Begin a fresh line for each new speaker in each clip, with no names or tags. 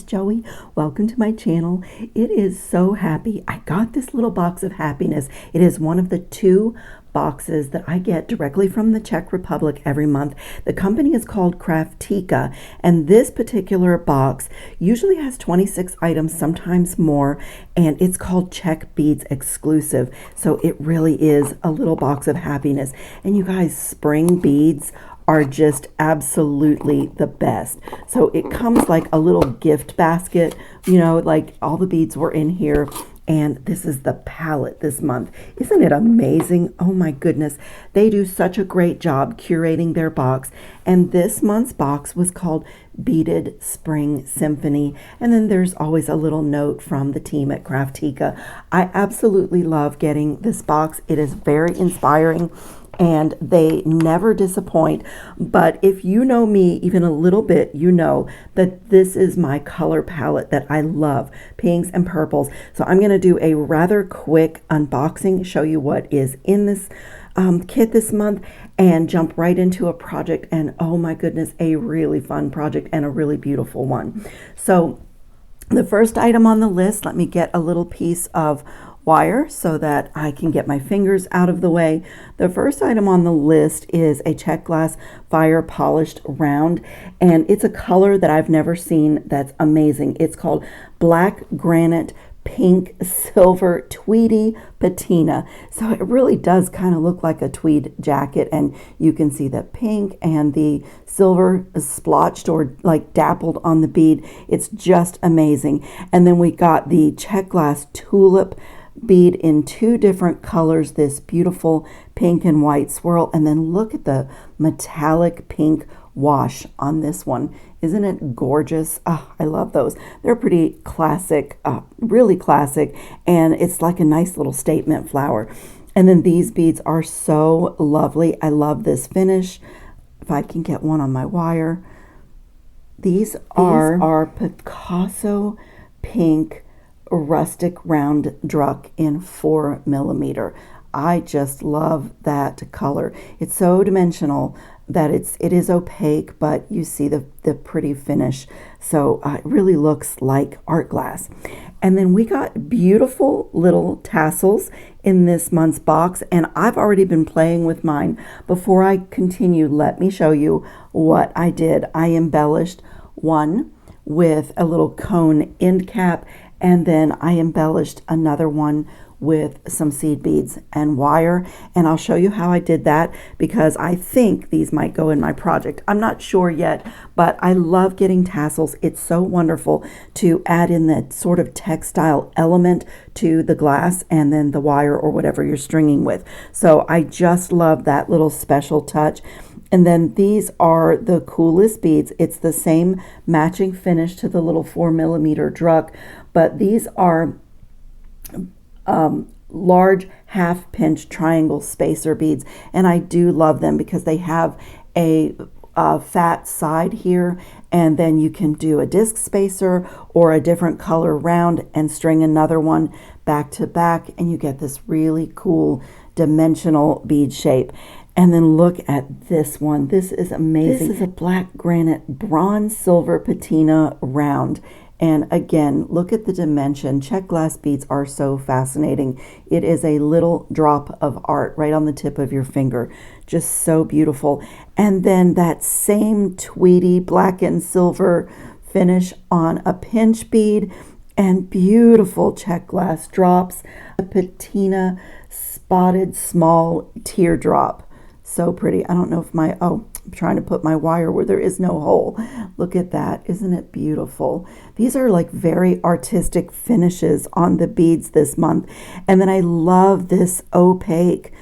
Joey. Welcome to my channel. It is so happy. I got this little box of happiness. It is one of the 2 boxes that I get directly from the Czech Republic every month. The company is called Kraftika, and this particular box usually has 26 items, sometimes more, and it's called Czech Beads Exclusive. So it really is a little box of happiness. And you guys, spring beads are just absolutely the best. So it comes like a little gift basket, you know, like all the beads were in here. And this is the palette this month. Isn't it amazing? Oh my goodness. They do such a great job curating their box. And this month's box was called Beaded Spring Symphony. And then there's always a little note from the team at Kraftika. I absolutely love getting this box. It is very inspiring, and they never disappoint. But if you know me even a little bit, you know that this is my color palette that I love, pinks and purples. So I'm going to do a rather quick unboxing, show you what is in this kit this month, and jump right into a project. And oh my goodness, a really fun project and a really beautiful one. So the first item on the list, let me get a little piece of wire so that I can get my fingers out of the way. The first item on the list is a Czech glass fire polished round, and it's a color that I've never seen that's amazing. It's called Black Granite Pink Silver Tweedy Patina. So it really does kind of look like a tweed jacket, and you can see the pink and the silver splotched or like dappled on the bead. It's just amazing. And then we got the Czech glass tulip bead in 2 different colors, this beautiful pink and white swirl, and then look at the metallic pink wash on this one. Isn't it gorgeous? Oh, I love those. They're pretty classic, really classic, and it's like a nice little statement flower. And then these beads are so lovely. I love this finish. If I can get one on my wire. These are Picasso pink rustic round druck in 4mm. I just love that color. It's so dimensional that it is opaque, but you see the pretty finish. So it really looks like art glass. And then we got beautiful little tassels in this month's box, and I've already been playing with mine. Before I continue, let me show you what I did. I embellished one with a little cone end cap, and then I embellished another one with some seed beads and wire. And I'll show you how I did that, because I think these might go in my project. I'm not sure yet, but I love getting tassels. It's so wonderful to add in that sort of textile element to the glass and then the wire or whatever you're stringing with. So I just love that little special touch. And then these are the coolest beads. It's the same matching finish to the little 4mm druck, but these are large half pinch triangle spacer beads, and I do love them because they have a fat side here, and then you can do a disc spacer or a different color round and string another one back to back, and you get this really cool dimensional bead shape. And then look at this one. This is amazing. This is a black granite bronze silver patina round. And again, look at the dimension. Czech glass beads are so fascinating. It is a little drop of art right on the tip of your finger. Just so beautiful. And then that same tweedy black and silver finish on a pinch bead, and beautiful Czech glass drops. A patina spotted small teardrop. So pretty. I don't know if I'm trying to put my wire where there is no hole. Look at that. Isn't it beautiful? These are like very artistic finishes on the beads this month. And then I love this opaque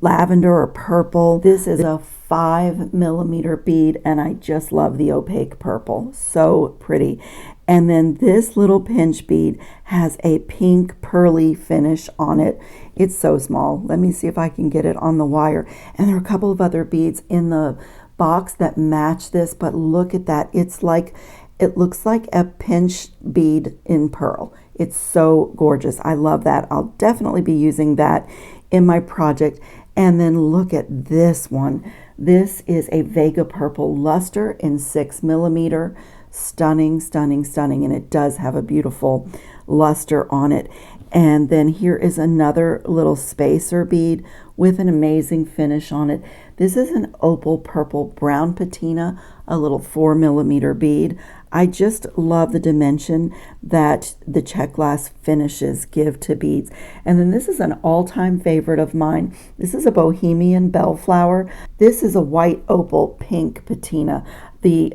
lavender or purple. This is a 5mm bead, and I just love the opaque purple. So pretty. And then this little pinch bead has a pink pearly finish on it. It's so small. Let me see if I can get it on the wire. And there are a couple of other beads in the box that match this, but look at that. It looks like a pinch bead in pearl. It's so gorgeous. I love that. I'll definitely be using that in my project. And then look at this one. This is a Vega Purple Luster in 6mm. stunning, stunning, stunning. And it does have a beautiful luster on it. And then here is another little spacer bead with an amazing finish on it. This is an opal purple brown patina, a little 4mm bead. I just love the dimension that the Czech glass finishes give to beads. And then this is an all-time favorite of mine. This is a Bohemian bellflower. This is a white opal pink patina. The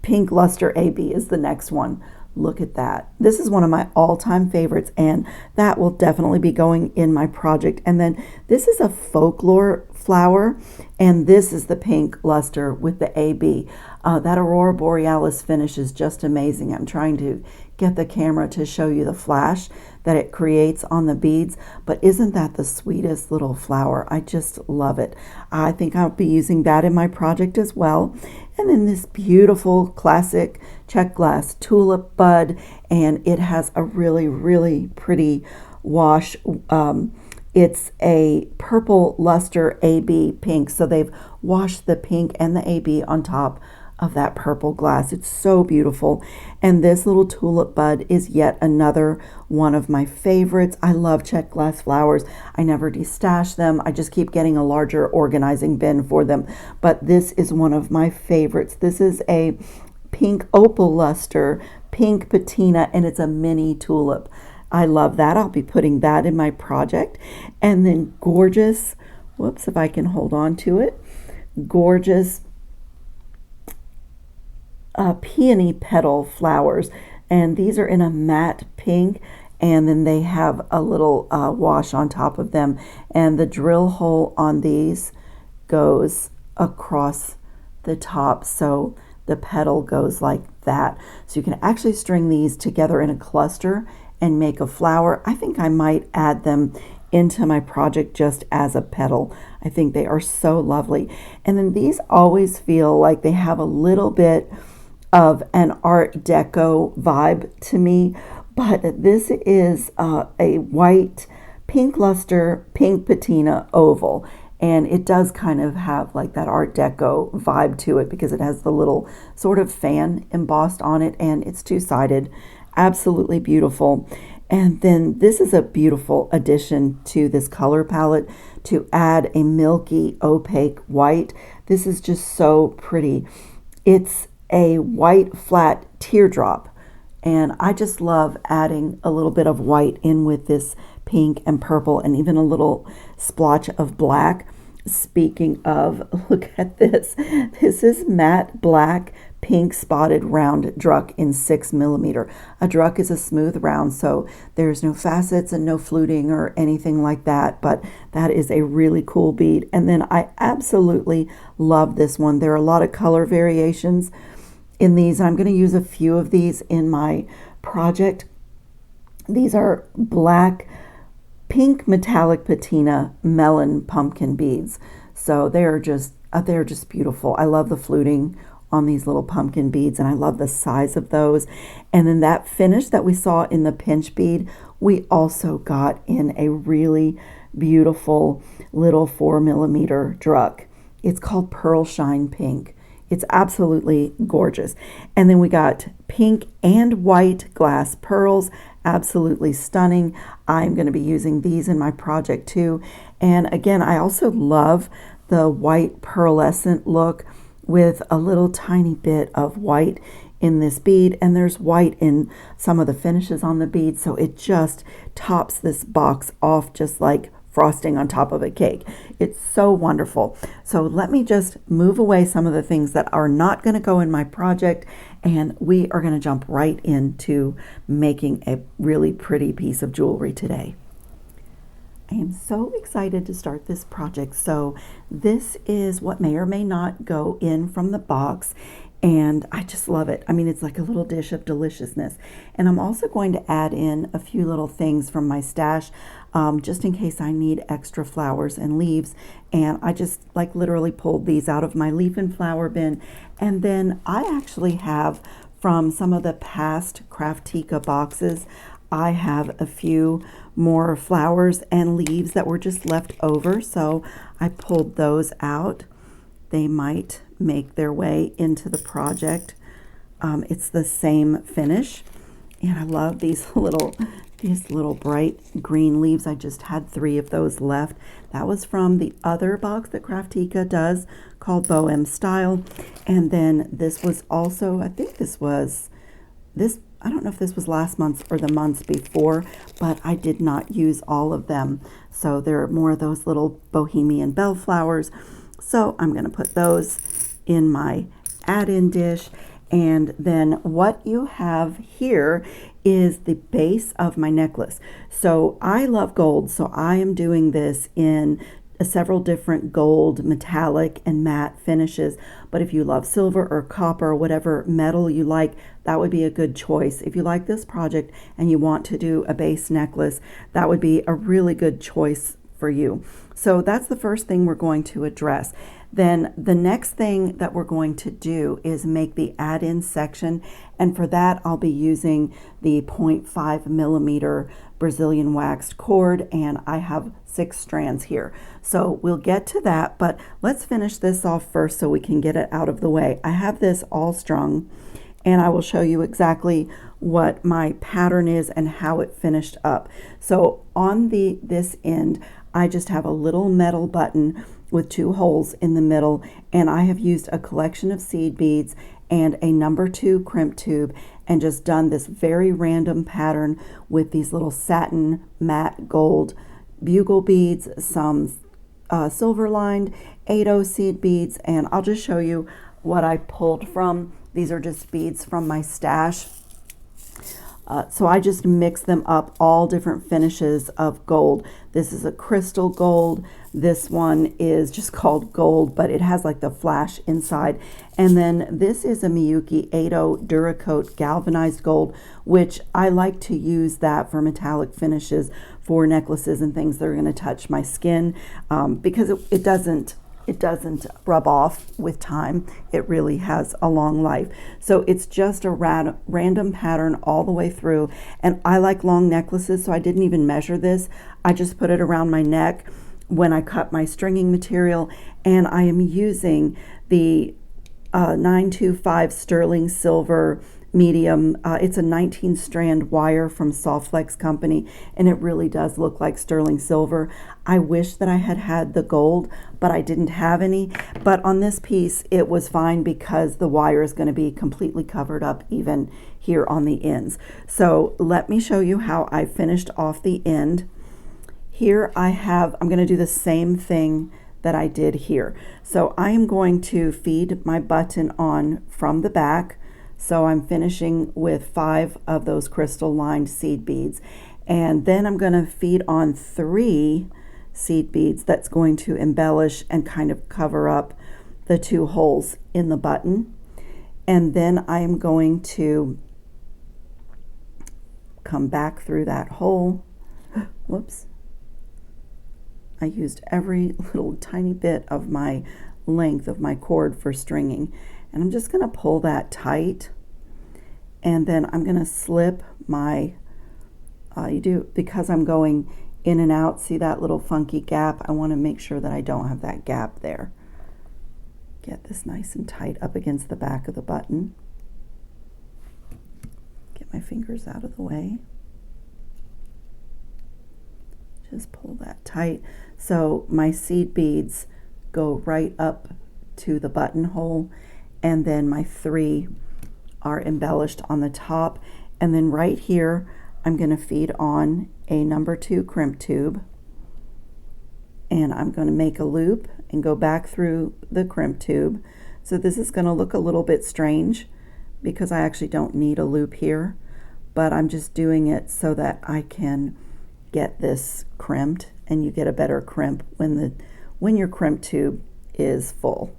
pink luster AB is the next one. Look at that. This is one of my all-time favorites, and that will definitely be going in my project. And then this is a folklore flower, and this is the pink luster with the AB. That Aurora Borealis finish is just amazing. I'm trying to get the camera to show you the flash that it creates on the beads, but isn't that the sweetest little flower? I just love it. I think I'll be using that in my project as well. And then this beautiful classic Czech glass tulip bud, and it has a really, really pretty wash. It's a purple luster AB pink, so they've washed the pink and the AB on top of that purple glass. It's so beautiful. And this little tulip bud is yet another one of my favorites. I love Czech glass flowers. I never destash them. I just keep getting a larger organizing bin for them. But this is one of my favorites. This is a pink opal luster, pink patina, and it's a mini tulip. I love that. I'll be putting that in my project. And then gorgeous, whoops, if I can hold on to it, gorgeous peony petal flowers, and these are in a matte pink, and then they have a little wash on top of them, and the drill hole on these goes across the top, so the petal goes like that. So you can actually string these together in a cluster and make a flower. I think I might add them into my project just as a petal. I think they are so lovely. And then these always feel like they have a little bit of an Art Deco vibe to me, but this is a white pink luster, pink patina oval, and it does kind of have like that Art Deco vibe to it because it has the little sort of fan embossed on it, and it's two-sided. Absolutely beautiful. And then this is a beautiful addition to this color palette to add a milky opaque white. This is just so pretty. It's a white flat teardrop, and I just love adding a little bit of white in with this pink and purple and even a little splotch of black. Speaking of, look at this. This is matte black pink spotted round druck in 6mm. A druck is a smooth round, so there's no facets and no fluting or anything like that, but that is a really cool bead. And then I absolutely love this one. There are a lot of color variations in these, and I'm going to use a few of these in my project. These are black pink metallic patina melon pumpkin beads, so they're just beautiful. I love the fluting on these little pumpkin beads, and I love the size of those. And then that finish that we saw in the pinch bead, we also got in a really beautiful little 4mm druck. It's called Pearl Shine Pink. It's absolutely gorgeous. And then we got pink and white glass pearls, absolutely stunning. I'm going to be using these in my project too. And again, I also love the white pearlescent look with a little tiny bit of white in this bead, and there's white in some of the finishes on the bead, so it just tops this box off just like frosting on top of a cake. It's so wonderful. So let me just move away some of the things that are not going to go in my project, and we are going to jump right into making a really pretty piece of jewelry today. I am so excited to start this project. So this is what may or may not go in from the box, and I just love it. I mean, it's like a little dish of deliciousness. And I'm also going to add in a few little things from my stash, just in case I need extra flowers and leaves. And I just like literally pulled these out of my leaf and flower bin. And then I actually have from some of the past Kraftika boxes, I have a few more flowers and leaves that were just left over, so I pulled those out. They might make their way into the project. It's the same finish, and I love these little bright green leaves. I just had 3 of those left. That was from the other box that Kraftika does called Bohem Style. And then this was also, I think this was this, I don't know if this was last month or the months before, but I did not use all of them. So there are more of those little bohemian bellflowers. So I'm going to put those in my add-in dish. And then what you have here is the base of my necklace. So I love gold, so I am doing this in several different gold, metallic, and matte finishes. But if you love silver or copper or whatever metal you like, that would be a good choice. If you like this project and you want to do a base necklace, that would be a really good choice for you. So that's the first thing we're going to address. Then the next thing that we're going to do is make the add-in section, and for that I'll be using the 0.5 millimeter Brazilian waxed cord, and I have 6 strands here. So we'll get to that, but let's finish this off first so we can get it out of the way. I have this all strung, and I will show you exactly what my pattern is and how it finished up. So on this end, I just have a little metal button with 2 holes in the middle, and I have used a collection of seed beads and a number 2 crimp tube and just done this very random pattern with these little satin matte gold bugle beads, some silver lined 8/0 seed beads, and I'll just show you what I pulled from. These are just beads from my stash. So I just mix them up, all different finishes of gold. This is a crystal gold. This one is just called gold, but it has like the flash inside. And then this is a Miyuki 8/0 Duracoat galvanized gold, which I like to use that for metallic finishes for necklaces and things that are going to touch my skin, because it doesn't rub off with time. It really has a long life. So it's just a random pattern all the way through. And I like long necklaces, so I didn't even measure this. I just put it around my neck when I cut my stringing material. And I am using the 925 sterling silver medium. It's a 19 strand wire from Softflex company, and it really does look like sterling silver. I wish that I had had the gold, but I didn't have any. But on this piece it was fine because the wire is going to be completely covered up even here on the ends. So let me show you how I finished off the end. Here I'm going to do the same thing that I did here. So I am going to feed my button on from the back. So I'm finishing with 5 of those crystal lined seed beads, and then I'm going to feed on 3 seed beads that's going to embellish and kind of cover up the 2 holes in the button. And then I am going to come back through that hole. Whoops. I used every little tiny bit of my length of my cord for stringing. And I'm just going to pull that tight, and then I'm going to slip my, because I'm going in and out, see that little funky gap? I want to make sure that I don't have that gap there. Get this nice and tight up against the back of the button. Get my fingers out of the way. Just pull that tight. So my seed beads go right up to the buttonhole, and then my 3 are embellished on the top. And then right here I'm going to feed on a number 2 crimp tube, and I'm going to make a loop and go back through the crimp tube. So this is going to look a little bit strange because I actually don't need a loop here, but I'm just doing it so that I can get this crimped, and you get a better crimp when your crimp tube is full.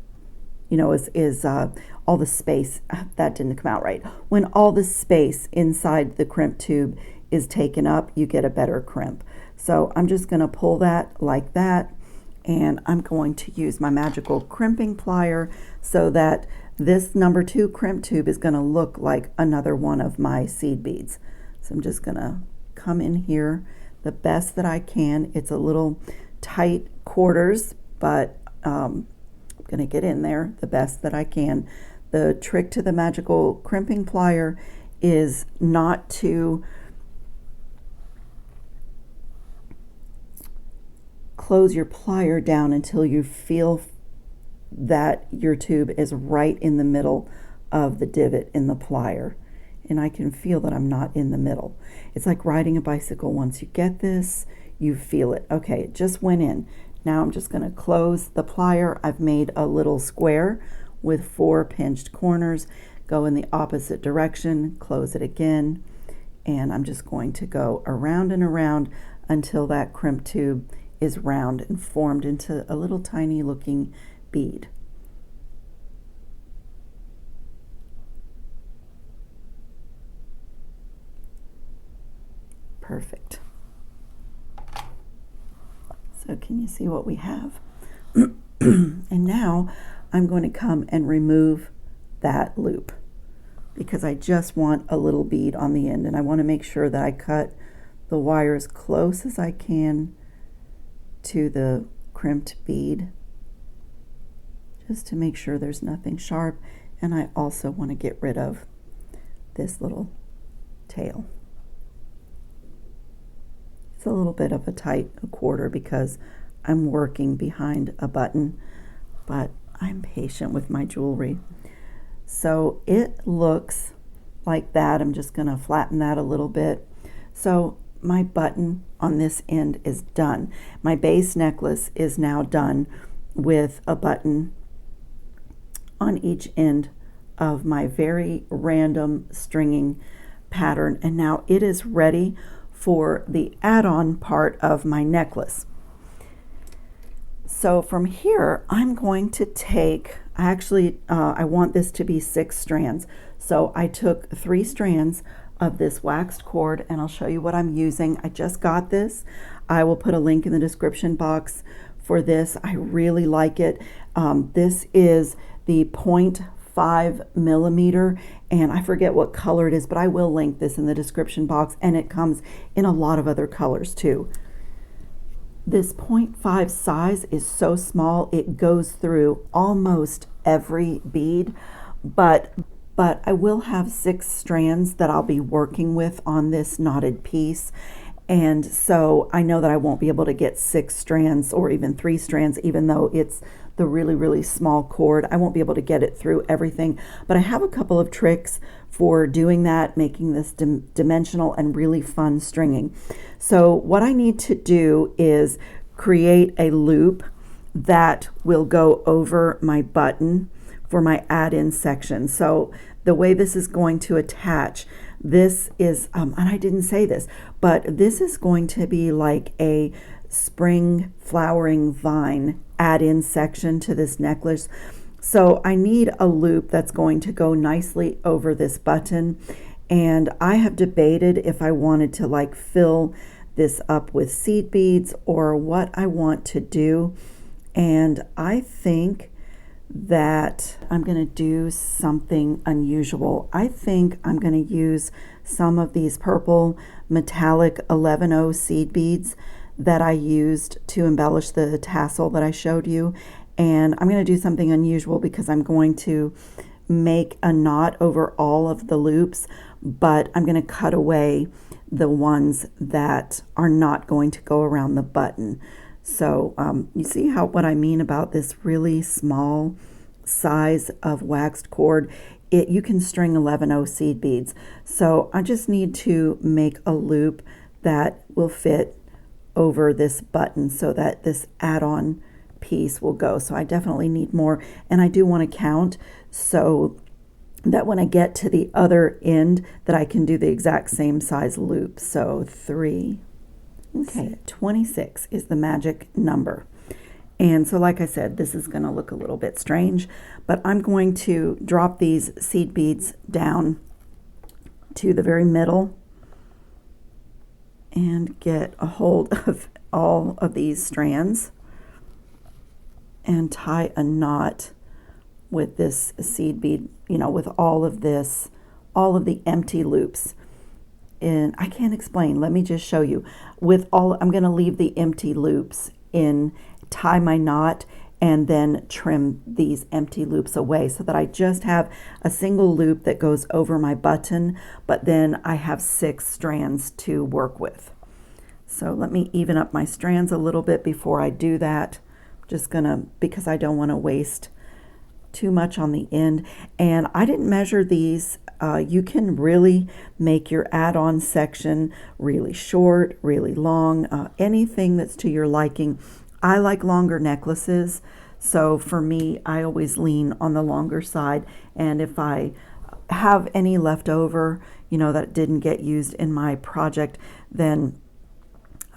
You know, is all the space, that didn't come out right. When all the space inside the crimp tube is taken up, you get a better crimp. So I'm just going to pull that like that, and I'm going to use my magical crimping plier so that this number 2 crimp tube is going to look like another one of my seed beads. So I'm just going to come in here the best that I can. It's a little tight quarters, but I'm going to get in there the best that I can. The trick to the magical crimping plier is not to close your plier down until you feel that your tube is right in the middle of the divot in the plier. And I can feel that I'm not in the middle. It's like riding a bicycle. Once you get this, you feel it. Okay, it just went in. Now I'm just going to close the plier. I've made a little square with 4 pinched corners. Go in the opposite direction, close it again, and I'm just going to go around and around until that crimp tube is round and formed into a little tiny looking bead. Perfect. So can you see what we have? And now I'm going to come and remove that loop because I just want a little bead on the end, and I want to make sure that I cut the wire as close as I can to the crimped bead, just to make sure there's nothing sharp. And I also want to get rid of this little tail. It's a little bit of a tight quarter because I'm working behind a button, but I'm patient with my jewelry. So it looks like that. I'm just going to flatten that a little bit. So my button on this end is done. My base necklace is now done with a button on each end of my very random stringing pattern, and now it is ready for the add-on part of my necklace. So from here, I'm going to take, I want this to be 6 strands. So I took 3 strands of this waxed cord, and I'll show you what I'm using. I just got this. I will put a link in the description box for this. I really like it. This is the 0.5 millimeter, and I forget what color it is, but I will link this in the description box, and it comes in a lot of other colors too. This 0.5 size is so small, it goes through almost every bead, but I will have 6 strands that I'll be working with on this knotted piece. And so I know that I won't be able to get 6 strands or even 3 strands, even though it's the really, really small cord. I won't be able to get it through everything, but I have a couple of tricks for doing that, making this dimensional and really fun stringing. So what I need to do is create a loop that will go over my button for my add-in section. So the way this is going to attach, this is, and I didn't say this, but this is going to be like a spring flowering vine add-in section to this necklace. So I need a loop that's going to go nicely over this button, and I have debated if I wanted to like fill this up with seed beads or what I want to do, and I think that I'm going to do something unusual. I think I'm going to use some of these purple metallic 11-0 seed beads that I used to embellish the tassel that I showed you, and I'm going to do something unusual because I'm going to make a knot over all of the loops, but I'm going to cut away the ones that are not going to go around the button. So you see what I mean about this really small size of waxed cord. You can string 11-0 seed beads. So I just need to make a loop that will fit over this button so that this add-on piece will go. So I definitely need more, and I do want to count so that when I get to the other end that I can do the exact same size loop. So 3, okay, 26 is the magic number. And so like I said, this is going to look a little bit strange, but I'm going to drop these seed beads down to the very middle and get a hold of all of these strands and tie a knot with this seed bead, with all of this, all of the empty loops. And I can't explain, let me just show you. I'm going to leave the empty loops in, tie my knot, and then trim these empty loops away so that I just have a single loop that goes over my button, but then I have 6 strands to work with. So let me even up my strands a little bit before I do that. Just gonna, because I don't want to waste too much on the end. And I didn't measure these. You can really make your add-on section really short, really long, anything that's to your liking. I like longer necklaces, so for me, I always lean on the longer side. And if I have any left over, you know, that didn't get used in my project, then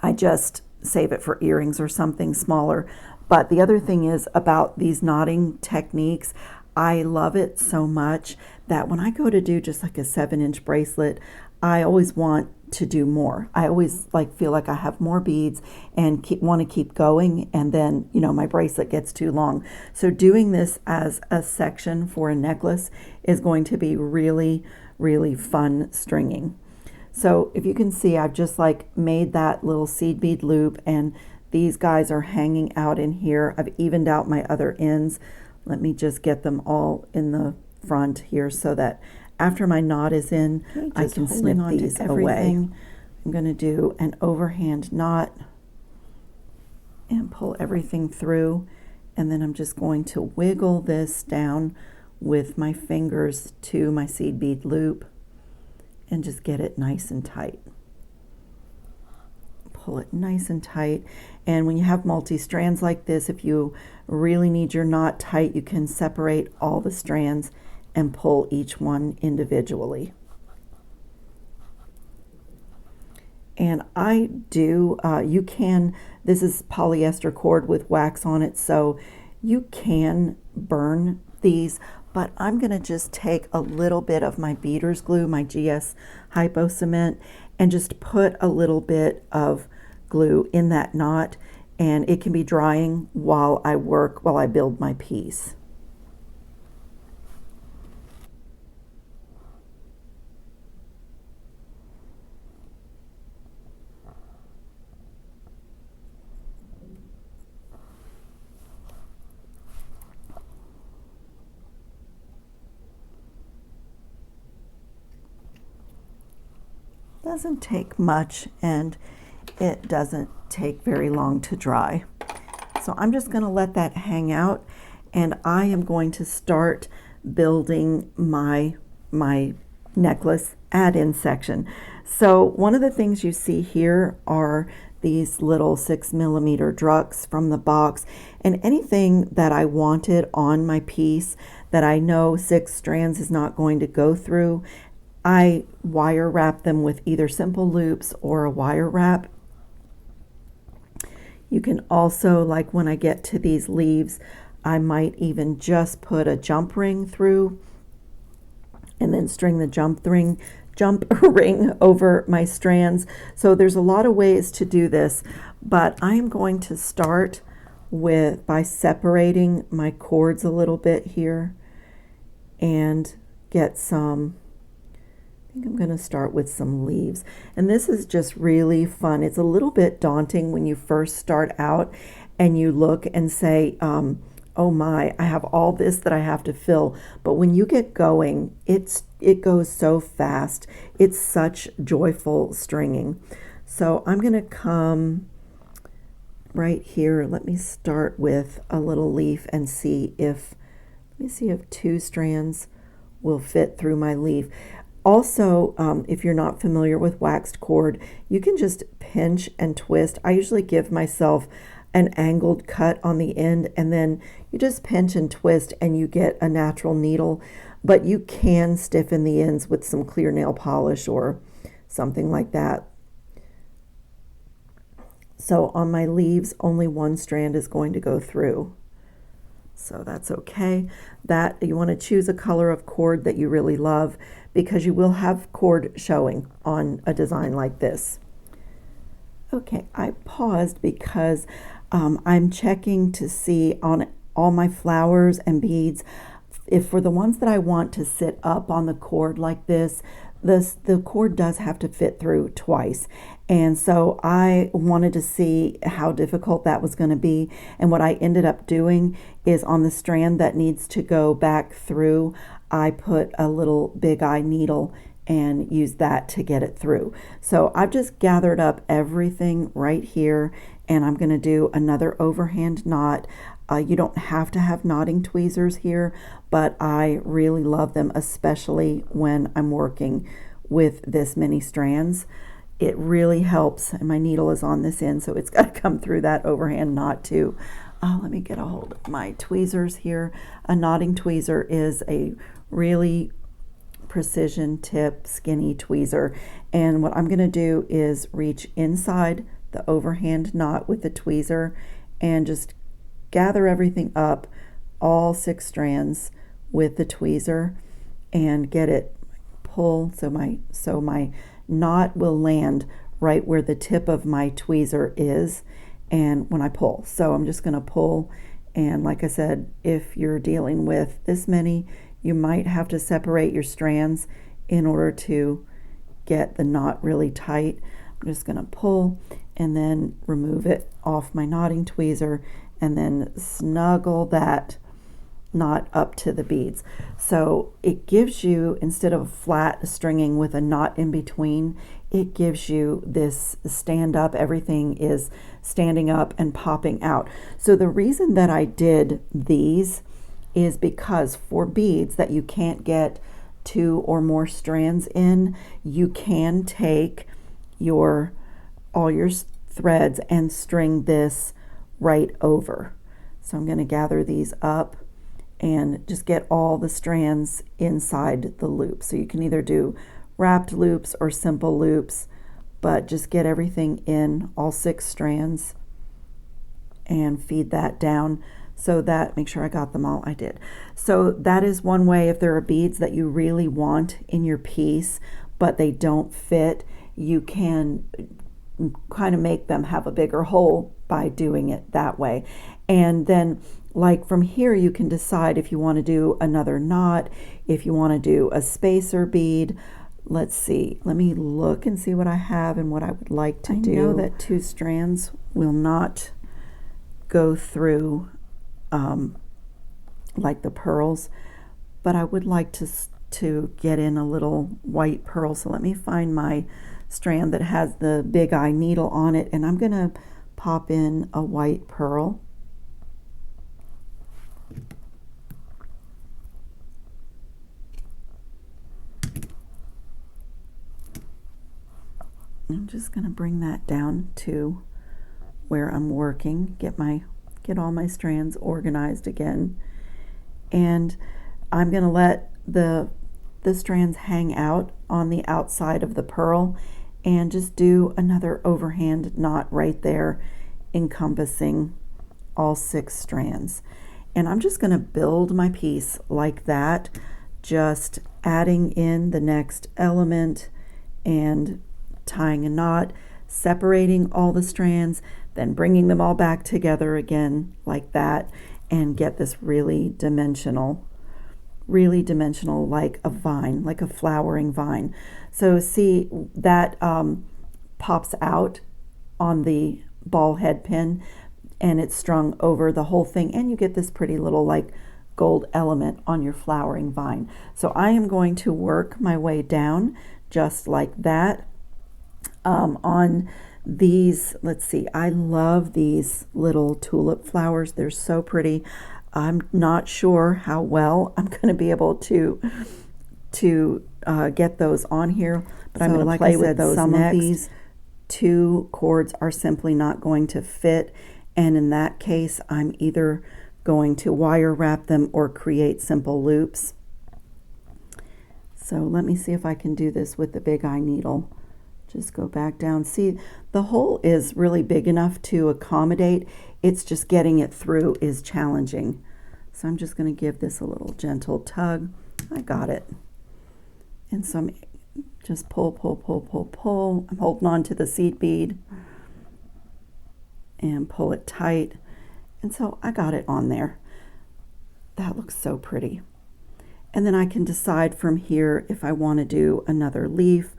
I just save it for earrings or something smaller. But the other thing is about these knotting techniques, I love it so much that when I go to do just like a 7-inch bracelet, I always want to do more. I always feel like I have more beads and want to keep going, and then, you know, my bracelet gets too long. So doing this as a section for a necklace is going to be really, really fun stringing. So if you can see, I've just made that little seed bead loop, and these guys are hanging out in here. I've evened out my other ends. Let me just get them all in the front here so that after my knot is in, I can snip these away. I'm going to do an overhand knot and pull everything through, and then I'm just going to wiggle this down with my fingers to my seed bead loop and just get it nice and tight. Pull it nice and tight. And when you have multi-strands like this, if you really need your knot tight, you can separate all the strands and pull each one individually. And I do, you can, this is polyester cord with wax on it, so you can burn these, but I'm gonna just take a little bit of my beater's glue, my GS Hypo Cement, and just put a little bit of glue in that knot, and it can be drying while I work, while I build my piece. Doesn't take much, and it doesn't take very long to dry. So I'm just going to let that hang out, and I am going to start building my necklace add-in section. So one of the things you see here are these little 6mm drucks from the box, and anything that I wanted on my piece that I know 6 strands is not going to go through, I wire wrap them with either simple loops or a wire wrap. You can also, like when I get to these leaves, I might even just put a jump ring through and then string the jump ring over my strands. So there's a lot of ways to do this, but I am going to start by separating my cords a little bit here and get some, I think I'm going to start with some leaves. And this is just really fun. It's a little bit daunting when you first start out and you look and say, oh my, I have all this that I have to fill. But when you get going, it goes so fast. It's such joyful stringing. So I'm going to come right here. Let me start with a little leaf and see if, let me see if 2 strands will fit through my leaf. Also, if you're not familiar with waxed cord, you can just pinch and twist. I usually give myself an angled cut on the end, and then you just pinch and twist and you get a natural needle, but you can stiffen the ends with some clear nail polish or something like that. So on my leaves, only 1 strand is going to go through. So that's okay. That you want to choose a color of cord that you really love, because you will have cord showing on a design like this. Okay, I paused because I'm checking to see on all my flowers and beads, if for the ones that I want to sit up on the cord like this, the cord does have to fit through twice. And so I wanted to see how difficult that was going to be. And what I ended up doing is on the strand that needs to go back through, I put a little big eye needle and use that to get it through. So I've just gathered up everything right here, and I'm going to do another overhand knot. You don't have to have knotting tweezers here, but I really love them, especially when I'm working with this many strands. It really helps, and my needle is on this end, so it's got to come through that overhand knot too. Let me get a hold of my tweezers here. A knotting tweezer is a really precision tip skinny tweezer, and what I'm going to do is reach inside the overhand knot with the tweezer and just gather everything up, all 6 strands with the tweezer, and get it pull so my knot will land right where the tip of my tweezer is, and when I pull. So I'm just going to pull, and like I said, if you're dealing with this many, you might have to separate your strands in order to get the knot really tight. I'm just going to pull and then remove it off my knotting tweezer and then snuggle that knot up to the beads. So it gives you, instead of flat stringing with a knot in between, it gives you this stand up, everything is standing up and popping out. So the reason that I did these is because for beads that you can't get 2 or more strands in, you can take all your threads and string this right over. So I'm going to gather these up and just get all the strands inside the loop. So you can either do wrapped loops or simple loops, but just get everything in, all 6 strands, and feed that down. So that, make sure I got them all. I did. So that is one way. If there are beads that you really want in your piece but they don't fit, you can kind of make them have a bigger hole by doing it that way. And then like from here, you can decide if you want to do another knot, if you want to do a spacer bead. Let's see, let me look and see what I have and what I would like to do. I know that 2 strands will not go through like the pearls, but I would like to get in a little white pearl. So let me find my strand that has the big eye needle on it, and I'm going to pop in a white pearl. I'm just going to bring that down to where I'm working, get all my strands organized again, and I'm going to let the strands hang out on the outside of the pearl and just do another overhand knot right there encompassing all 6 strands. And I'm just going to build my piece like that, just adding in the next element and tying a knot, separating all the strands, then bringing them all back together again like that, and get this really dimensional, like a vine, like a flowering vine. So see that pops out on the ball head pin, and it's strung over the whole thing, and you get this pretty little like gold element on your flowering vine. So I am going to work my way down just like that. On these, let's see, I love these little tulip flowers. They're so pretty. I'm not sure how well I'm going to be able to get those on here, but I'm going to play with those next. Some of these 2 cords are simply not going to fit, and in that case I'm either going to wire wrap them or create simple loops. So let me see if I can do this with the big eye needle. Just go back down. See, the hole is really big enough to accommodate. It's just getting it through is challenging. So I'm just going to give this a little gentle tug. I got it. And so I'm just pull, pull, pull, pull, pull. I'm holding on to the seed bead and pull it tight. And so I got it on there. That looks so pretty. And then I can decide from here if I want to do another leaf.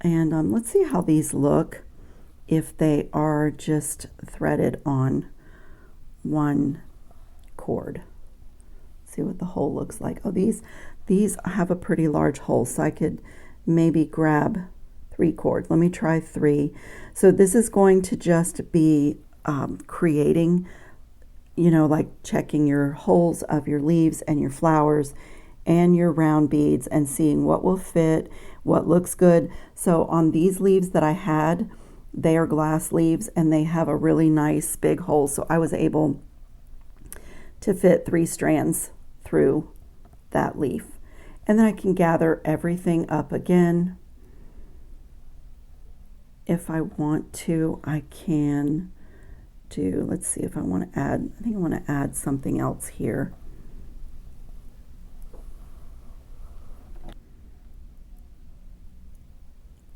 And let's see how these look if they are just threaded on one cord. See what the hole looks like. Oh, these have a pretty large hole, so I could maybe grab 3 cords. Let me try 3. So this is going to just be creating, you know, like checking your holes of your leaves and your flowers and your round beads and seeing what will fit, what looks good. So on these leaves that I had, they are glass leaves and they have a really nice big hole. So I was able to fit 3 strands through that leaf. And then I can gather everything up again. If I want to, I can do, let's see if I want to add, I think I want to add something else here.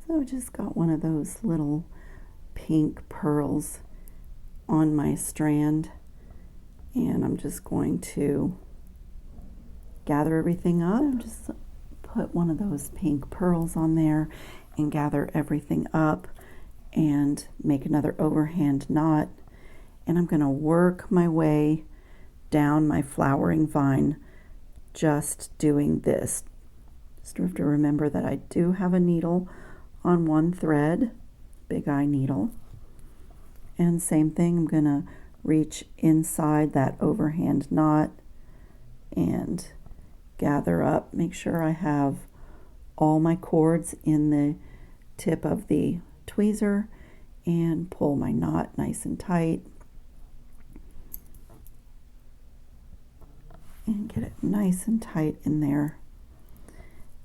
So I just got one of those little pink pearls on my strand, and I'm just going to gather everything up. Just put one of those pink pearls on there and gather everything up and make another overhand knot. And I'm going to work my way down my flowering vine just doing this. Just have to remember that I do have a needle on one thread, big eye needle. And same thing, I'm going to reach inside that overhand knot and gather up, make sure I have all my cords in the tip of the tweezer and pull my knot nice and tight and get it nice and tight in there.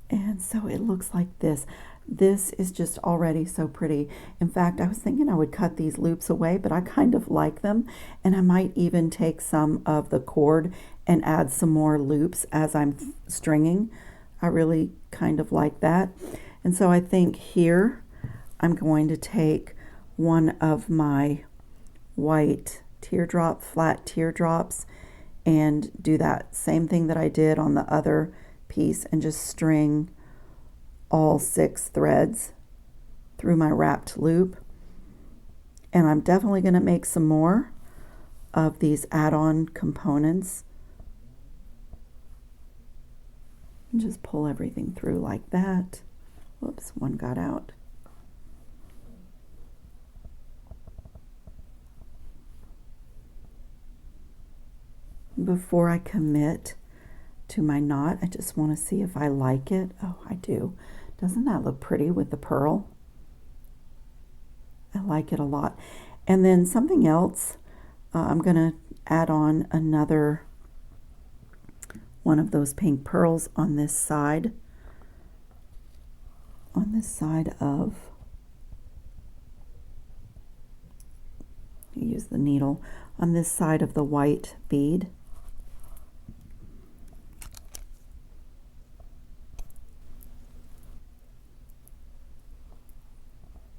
And so it looks like this. This is just already so pretty. In fact, I was thinking I would cut these loops away, but I kind of like them, and I might even take some of the cord and add some more loops as I'm stringing. I really kind of like that. And so I think here I'm going to take one of my white teardrop, flat teardrops, and do that same thing that I did on the other piece and just string all 6 threads through my wrapped loop. And I'm definitely going to make some more of these add-on components and just pull everything through like that. Whoops, one got out. Before I commit to my knot, I just want to see if I like it. Oh, I do. Doesn't that look pretty with the pearl? I like it a lot. And then something else, I'm going to add on another one of those pink pearls on this side. On this side of, use the needle, on this side of the white bead.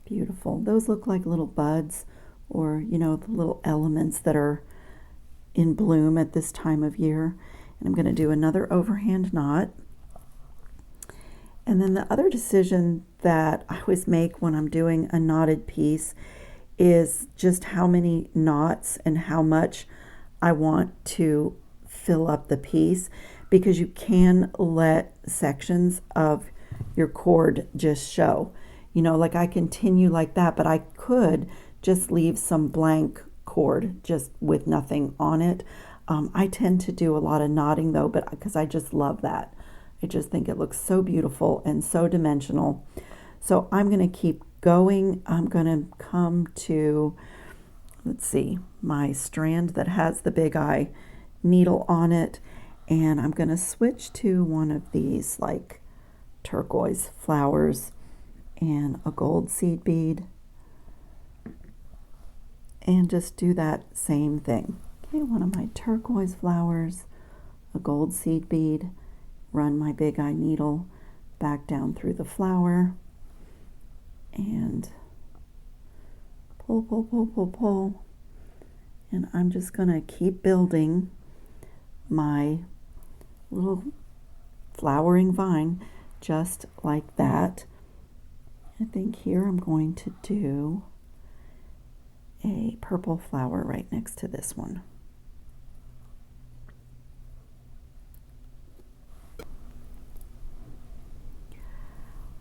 Beautiful. Those look like little buds, or, you know, the little elements that are in bloom at this time of year. And I'm going to do another overhand knot. And then the other decision that I always make when I'm doing a knotted piece is just how many knots and how much I want to fill up the piece, because you can let sections of your cord just show. You know, like I continue like that, but I could just leave some blank cord just with nothing on it. I tend to do a lot of knotting though, but because I just love that. I just think it looks so beautiful and so dimensional. So I'm going to keep going. I'm going to come to, let's see, my strand that has the big eye needle on it. And I'm going to switch to one of these like turquoise flowers and a gold seed bead, and just do that same thing. Okay, one of my turquoise flowers, a gold seed bead, run my big eye needle back down through the flower, and pull, pull, pull, pull, pull. And I'm just going to keep building my little flowering vine just like that. I think here I'm going to do a purple flower right next to this one.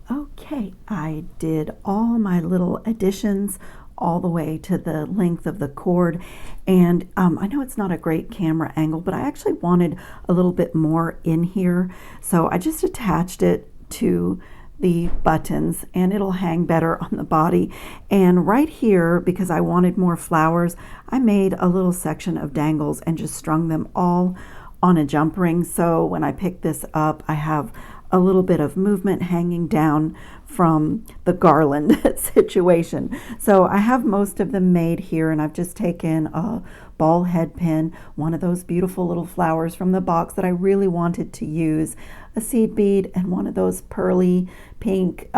Okay, I did all my little additions all the way to the length of the cord, and I know it's not a great camera angle, but I actually wanted a little bit more in here, so I just attached it to the buttons and it'll hang better on the body. And right here, because I wanted more flowers, I made a little section of dangles and just strung them all on a jump ring, so when I pick this up I have a little bit of movement hanging down from the garland situation. So I have most of them made here, and I've just taken a ball head pin, one of those beautiful little flowers from the box that I really wanted to use, a seed bead, and one of those pearly pink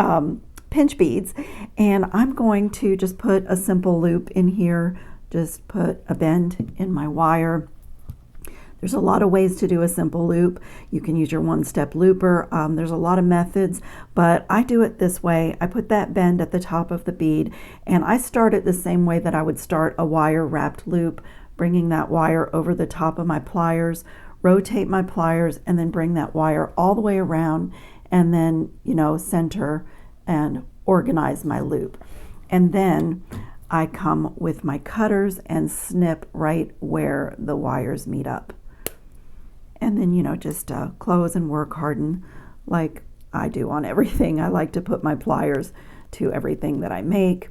pinch beads. And I'm going to just put a simple loop in here, just put a bend in my wire. There's a lot of ways to do a simple loop. You can use your one-step looper. There's a lot of methods, but I do it this way. I put that bend at the top of the bead, and I start it the same way that I would start a wire-wrapped loop, bringing that wire over the top of my pliers, rotate my pliers, and then bring that wire all the way around, and then, you know, center and organize my loop. And then I come with my cutters and snip right where the wires meet up. And then, you know, just close and work harden like I do on everything. I like to put my pliers to everything that I make.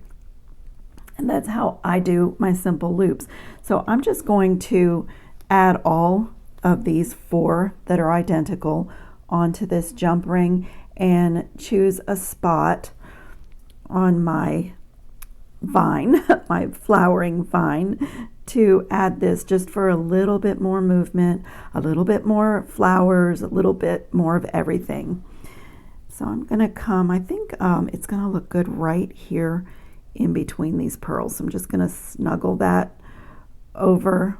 And that's how I do my simple loops. So I'm just going to add all of these 4 that are identical onto this jump ring and choose a spot on my vine, my flowering vine, to add this just for a little bit more movement, a little bit more flowers, a little bit more of everything. So I'm going to come, I think it's going to look good right here in between these pearls. So I'm just going to snuggle that over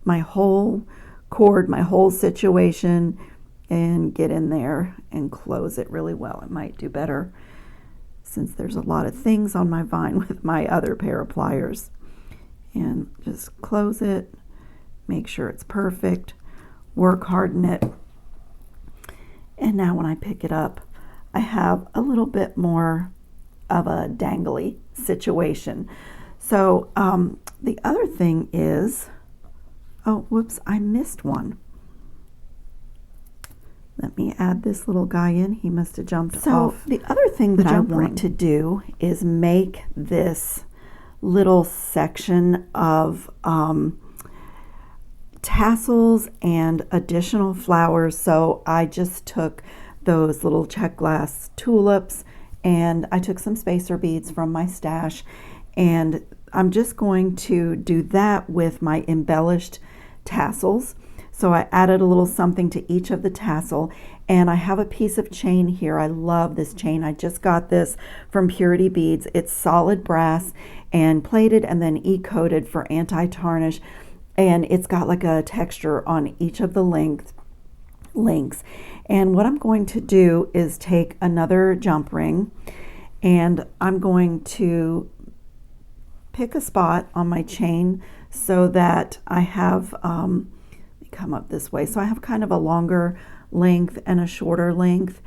my whole cord, my whole situation, and get in there and close it really well. It might do better since there's a lot of things on my vine with my other pair of pliers. And just close it, make sure it's perfect, work harden it. And now when I pick it up, I have a little bit more of a dangly situation. So the other thing is, oh, whoops, I missed one. Let me add this little guy in. He must have jumped off. So the other thing that I want to do is make this little section of tassels and additional flowers. So I just took those little Czech glass tulips and I took some spacer beads from my stash, and I'm just going to do that with my embellished tassels. So I added a little something to each of the tassel, and I have a piece of chain here. I love this chain. I just got this from Purity Beads. It's solid brass and plated and then e-coated for anti-tarnish, and it's got like a texture on each of the links. And what I'm going to do is take another jump ring, and I'm going to pick a spot on my chain so that I have come up this way. So I have kind of a longer length and a shorter length.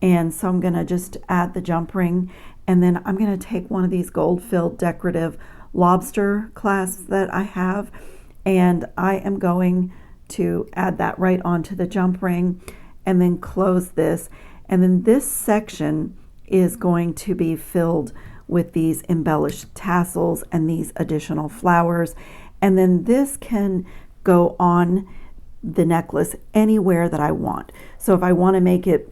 And so I'm going to just add the jump ring, and then I'm going to take one of these gold filled decorative lobster clasps that I have, and I am going to add that right onto the jump ring and then close this. And then this section is going to be filled with these embellished tassels and these additional flowers. And then this can go on the necklace anywhere that I want. So if I want to make it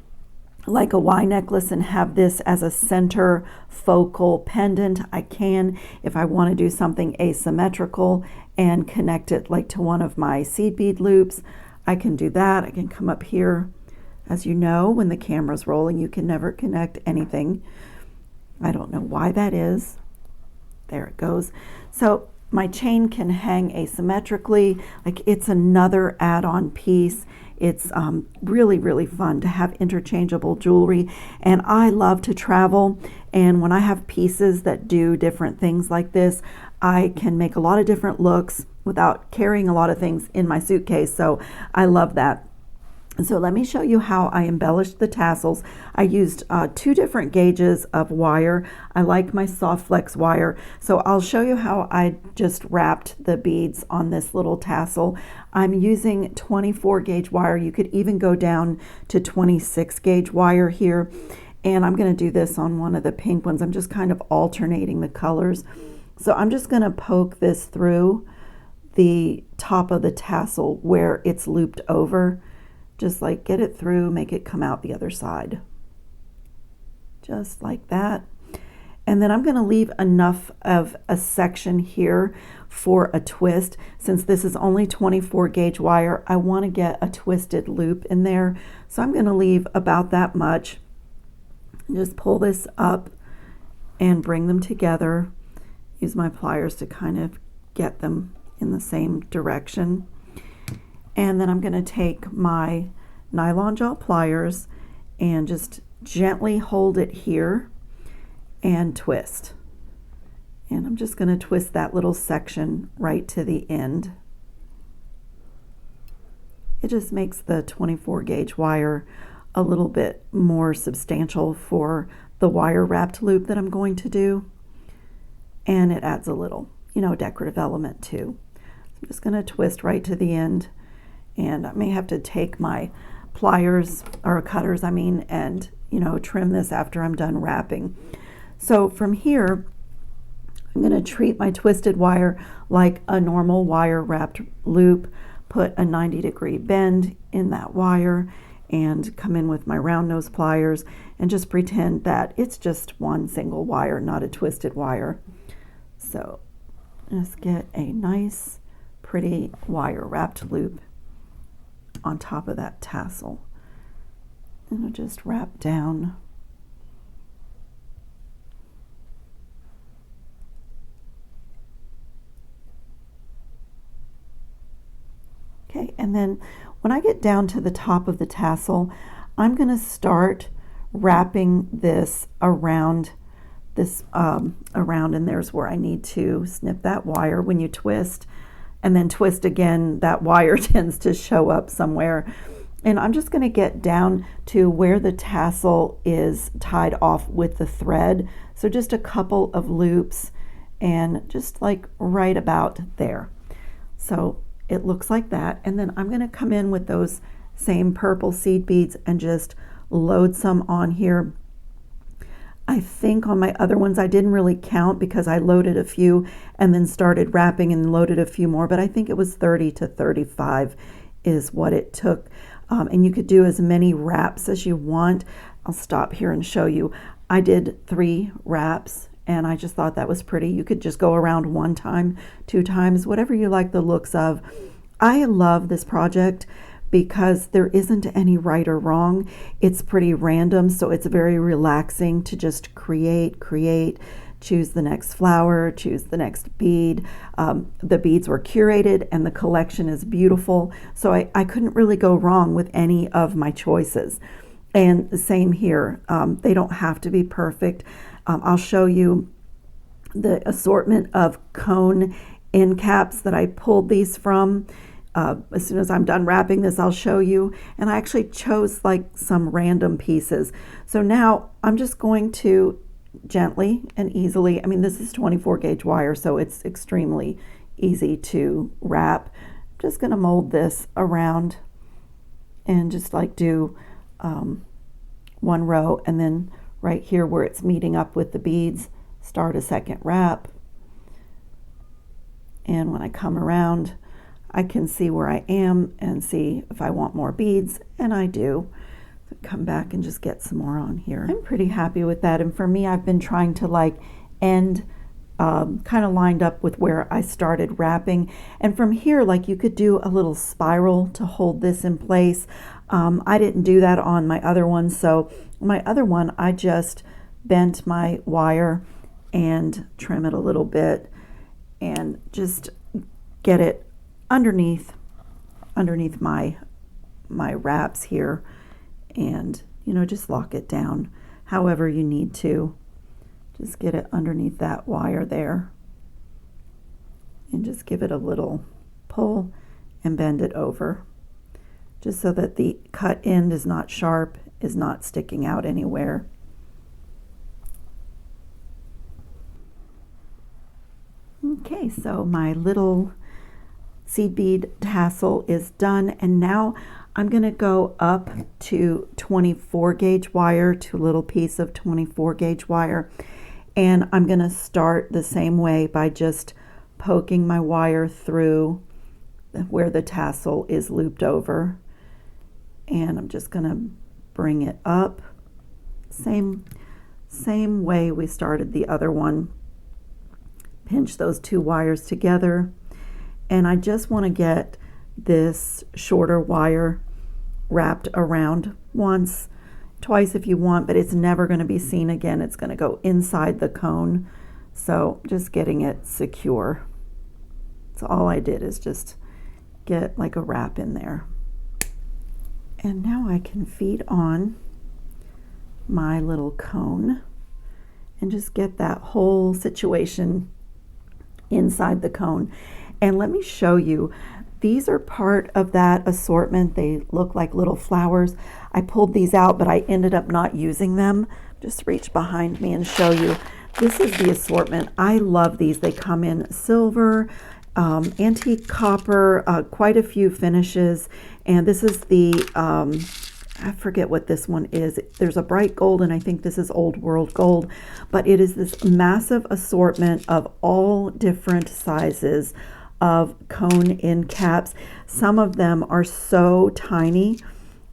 like a Y necklace and have this as a center focal pendant, I can. If I want to do something asymmetrical and connect it like to one of my seed bead loops, I can do that. I can come up here. As you know, when the camera's rolling, you can never connect anything. I don't know why that is. There it goes. So my chain can hang asymmetrically, like it's another add-on piece. It's really, really fun to have interchangeable jewelry. And I love to travel. And when I have pieces that do different things like this, I can make a lot of different looks without carrying a lot of things in my suitcase. So I love that. So let me show you how I embellished the tassels. I used 2 different gauges of wire. I like my soft flex wire. So I'll show you how I just wrapped the beads on this little tassel. I'm using 24 gauge wire. You could even go down to 26 gauge wire here. And I'm going to do this on one of the pink ones. I'm just kind of alternating the colors. So I'm just going to poke this through the top of the tassel where it's looped over. Just like get it through, make it come out the other side. Just like that. And then I'm going to leave enough of a section here for a twist. Since this is only 24 gauge wire, I want to get a twisted loop in there. So I'm going to leave about that much. Just pull this up and bring them together. Use my pliers to kind of get them in the same direction. And then I'm going to take my nylon jaw pliers and just gently hold it here and twist. And I'm just going to twist that little section right to the end. It just makes the 24 gauge wire a little bit more substantial for the wire wrapped loop that I'm going to do. And it adds a little, decorative element too. I'm just going to twist right to the end. And I may have to take my pliers, or cutters, and, trim this after I'm done wrapping. So from here, I'm going to treat my twisted wire like a normal wire wrapped loop, put a 90-degree bend in that wire, and come in with my round nose pliers and just pretend that it's just one single wire, not a twisted wire. So just get a nice, pretty wire wrapped loop on top of that tassel, and I'll just wrap down. Okay, and then when I get down to the top of the tassel, I'm going to start wrapping this around and there's where I need to snip that wire. When you twist and then twist again, that wire tends to show up somewhere. And I'm just going to get down to where the tassel is tied off with the thread. So just a couple of loops and just like right about there. So it looks like that. And then I'm going to come in with those same purple seed beads and just load some on here. I think on my other ones I didn't really count because I loaded a few and then started wrapping and loaded a few more, but I think it was 30 to 35 is what it took. And you could do as many wraps as you want. I'll stop here and show you. I did 3 wraps and I just thought that was pretty. You could just go around 1 time, 2 times, whatever you like the looks of. I love this project because there isn't any right or wrong. It's pretty random, so it's very relaxing to just create, choose the next flower, choose the next bead. The beads were curated and the collection is beautiful, so I couldn't really go wrong with any of my choices. And the same here, they don't have to be perfect. I'll show you the assortment of cone end caps that I pulled these from. As soon as I'm done wrapping this, I'll show you. And I actually chose like some random pieces. So now I'm just going to gently and easily, this is 24 gauge wire, so it's extremely easy to wrap. I'm just going to mold this around and just like do 1 row, and then right here where it's meeting up with the beads, start a second wrap. And when I come around, I can see where I am and see if I want more beads, and I do. So come back and just get some more on here. I'm pretty happy with that, and for me, I've been trying to like end kind of lined up with where I started wrapping. And from here, like you could do a little spiral to hold this in place. I didn't do that on my other one, so my other one, I just bent my wire and trim it a little bit and just get it underneath my my wraps here and, you know, just lock it down however you need to. Just get it underneath that wire there and just give it a little pull and bend it over, just so that the cut end is not sharp, is not sticking out anywhere. Okay, so my little seed bead tassel is done, and now I'm going to go up to 24 gauge wire, to a little piece of 24 gauge wire, and I'm going to start the same way by just poking my wire through where the tassel is looped over, and I'm just going to bring it up same way we started the other one. Pinch those two wires together, and I just want to get this shorter wire wrapped around once, twice if you want, but it's never going to be seen again. It's going to go inside the cone, so just getting it secure. So all I did is just get like a wrap in there. And now I can feed on my little cone and just get that whole situation inside the cone. And let me show you, these are part of that assortment. They look like little flowers. I pulled these out, but I ended up not using them. Just reach behind me and show you. This is the assortment. I love these. They come in silver, antique copper, quite a few finishes, and this is the I forget what this one is. There's a bright gold, and I think this is old world gold, but it is this massive assortment of all different sizes of cone end caps. Some of them are so tiny,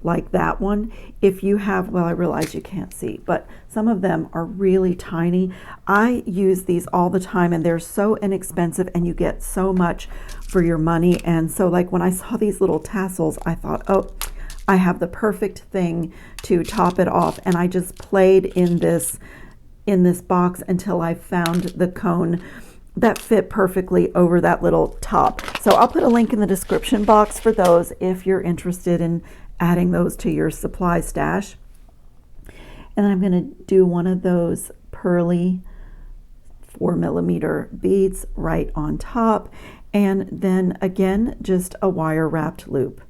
like that one. If you have, well, I realize you can't see, but some of them are really tiny. I use these all the time, and they're so inexpensive, and you get so much for your money. And so, like, when I saw these little tassels, I thought, oh, I have the perfect thing to top it off. And I just played in this box until I found the cone that fit perfectly over that little top. So I'll put a link in the description box for those if you're interested in adding those to your supply stash. And I'm going to do one of those pearly 4mm beads right on top, and then again just a wire wrapped loop.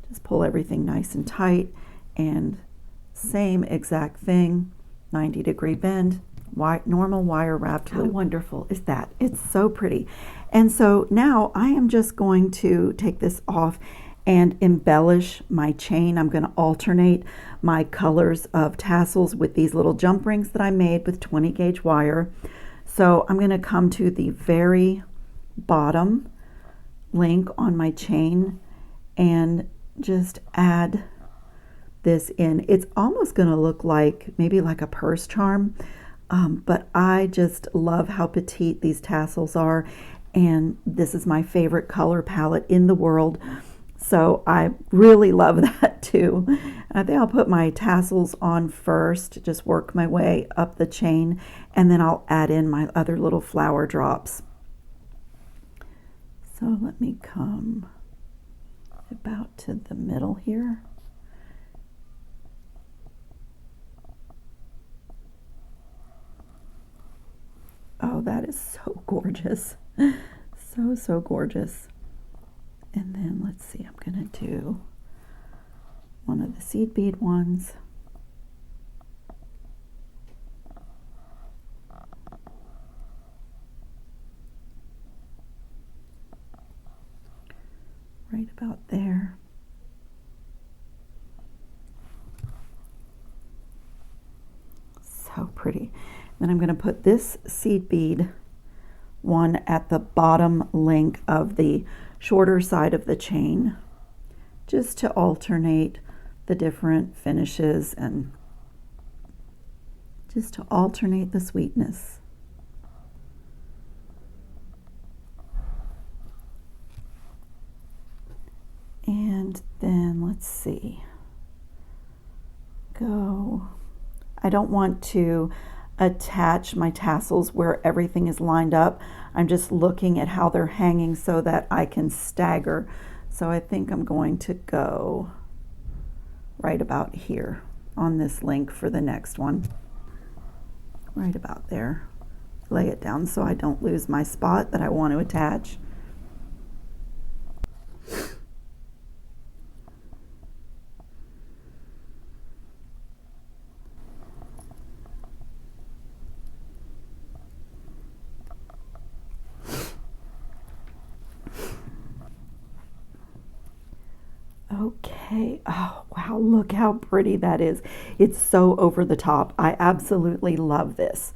Just pull everything nice and tight, and same exact thing, 90-degree bend, normal wire wrapped loop. How wonderful is that? It's so pretty. And so now I am just going to take this off and embellish my chain. I'm going to alternate my colors of tassels with these little jump rings that I made with 20 gauge wire. So I'm going to come to the very bottom link on my chain and just add this in. It's almost going to look like maybe like a purse charm, but I just love how petite these tassels are, and this is my favorite color palette in the world, so I really love that too. I think I'll put my tassels on first, just work my way up the chain, and then I'll add in my other little flower drops. So let me come about to the middle here. Oh, that is so gorgeous. So gorgeous. And then let's see, I'm gonna do one of the seed bead ones. Right about there. So pretty. Then I'm going to put this seed bead one at the bottom link of the shorter side of the chain, just to alternate the different finishes and just to alternate the sweetness. And then let's see, I don't want to attach my tassels where everything is lined up. I'm just looking at how they're hanging so that I can stagger So I think I'm going to go right about here on this link for the next one. Right about there. Lay it down so I don't lose my spot that I want to attach. Okay, oh wow, look how pretty that is. It's so over the top. I absolutely love this.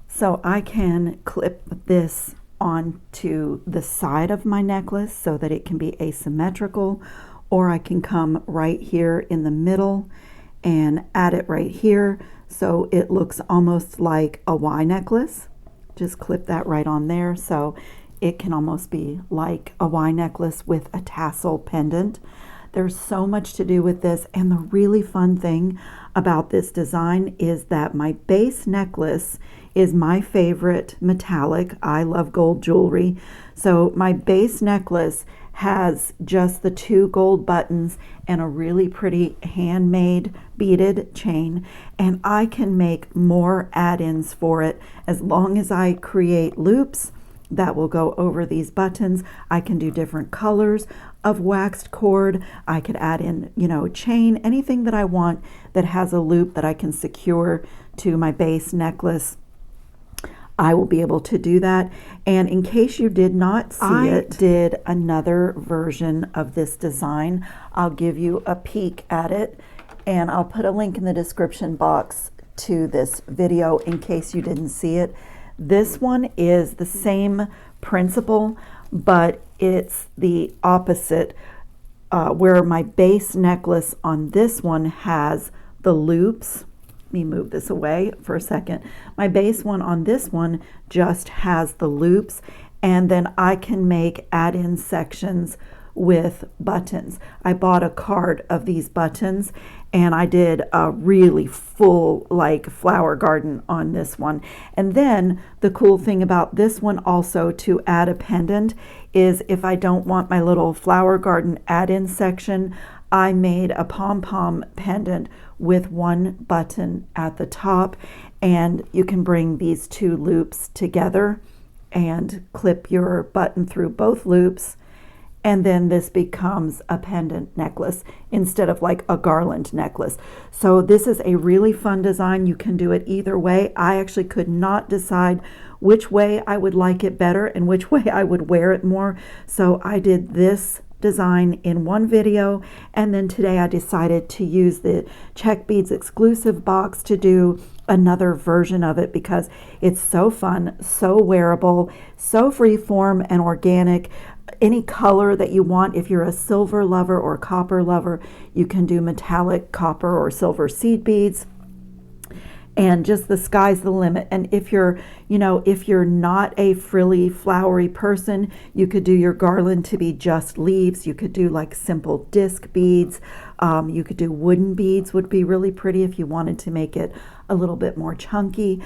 So I can clip this onto the side of my necklace so that it can be asymmetrical, or I can come right here in the middle and add it right here so it looks almost like a Y necklace. Just clip that right on there so it can almost be like a Y necklace with a tassel pendant. There's so much to do with this, and the really fun thing about this design is that my base necklace is my favorite metallic. I love gold jewelry. So my base necklace has just the 2 gold buttons and a really pretty handmade beaded chain, and I can make more add-ins for it as long as I create loops that will go over these buttons. I can do different colors of waxed cord. I could add in, chain, anything that I want that has a loop that I can secure to my base necklace. I will be able to do that. And in case you did not see it, I did another version of this design. I'll give you a peek at it, and I'll put a link in the description box to this video in case you didn't see it. This one is the same principle, but it's the opposite, where my base necklace on this one has the loops. Let me move this away for a second. My base one on this one just has the loops, and then I can make add-in sections with buttons. I bought a card of these buttons, and I did a really full flower garden on this one. And then the cool thing about this one also to add a pendant is if I don't want my little flower garden add-in section, I made a pom-pom pendant with 1 button at the top, and you can bring these 2 loops together and clip your button through both loops, and then this becomes a pendant necklace instead of like a garland necklace. So this is a really fun design. You can do it either way. I actually could not decide which way I would like it better and which way I would wear it more. So I did this design in one video, and then today I decided to use the Czech Beads exclusive box to do another version of it because it's so fun, so wearable, so freeform and organic. Any color that you want. If you're a silver lover or copper lover, you can do metallic copper or silver seed beads, and just the sky's the limit. And if you're not a frilly, flowery person, you could do your garland to be just leaves. You could do like simple disc beads. You could do wooden beads, would be really pretty if you wanted to make it a little bit more chunky.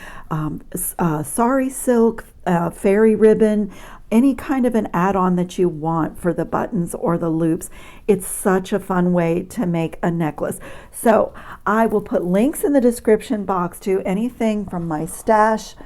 Sari silk, fairy ribbon, any kind of an add-on that you want for the buttons or the loops. It's such a fun way to make a necklace. So I will put links in the description box to anything from my stash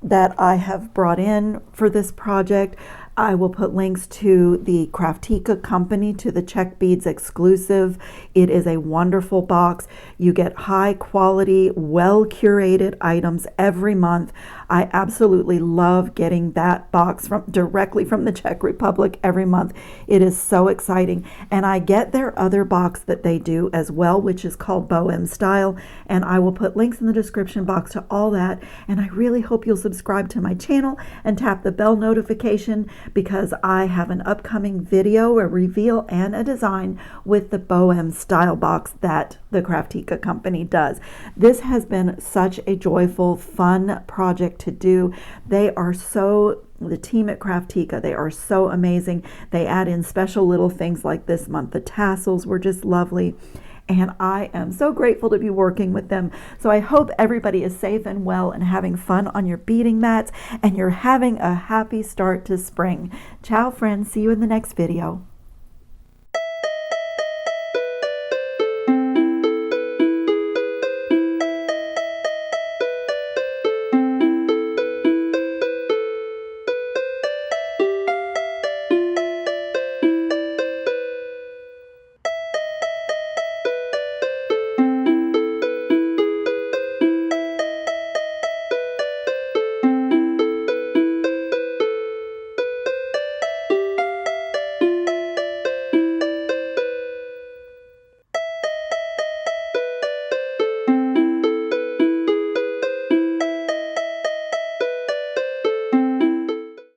that I have brought in for this project. I will put links to the Kraftika company, to the Czech Beads exclusive. It is a wonderful box. You get high quality, well curated items every month. I absolutely love getting that box directly from the Czech Republic every month. It is so exciting. And I get their other box that they do as well, which is called Bohem Style. And I will put links in the description box to all that. And I really hope you'll subscribe to my channel and tap the bell notification, because I have an upcoming video, a reveal, and a design with the Bohem Style box that the Kraftika company does. This has been such a joyful, fun project to do. The team at Kraftika, they are so amazing. They add in special little things like this month. The tassels were just lovely. And I am so grateful to be working with them. So I hope everybody is safe and well and having fun on your beading mats, and you're having a happy start to spring. Ciao, friends. See you in the next video.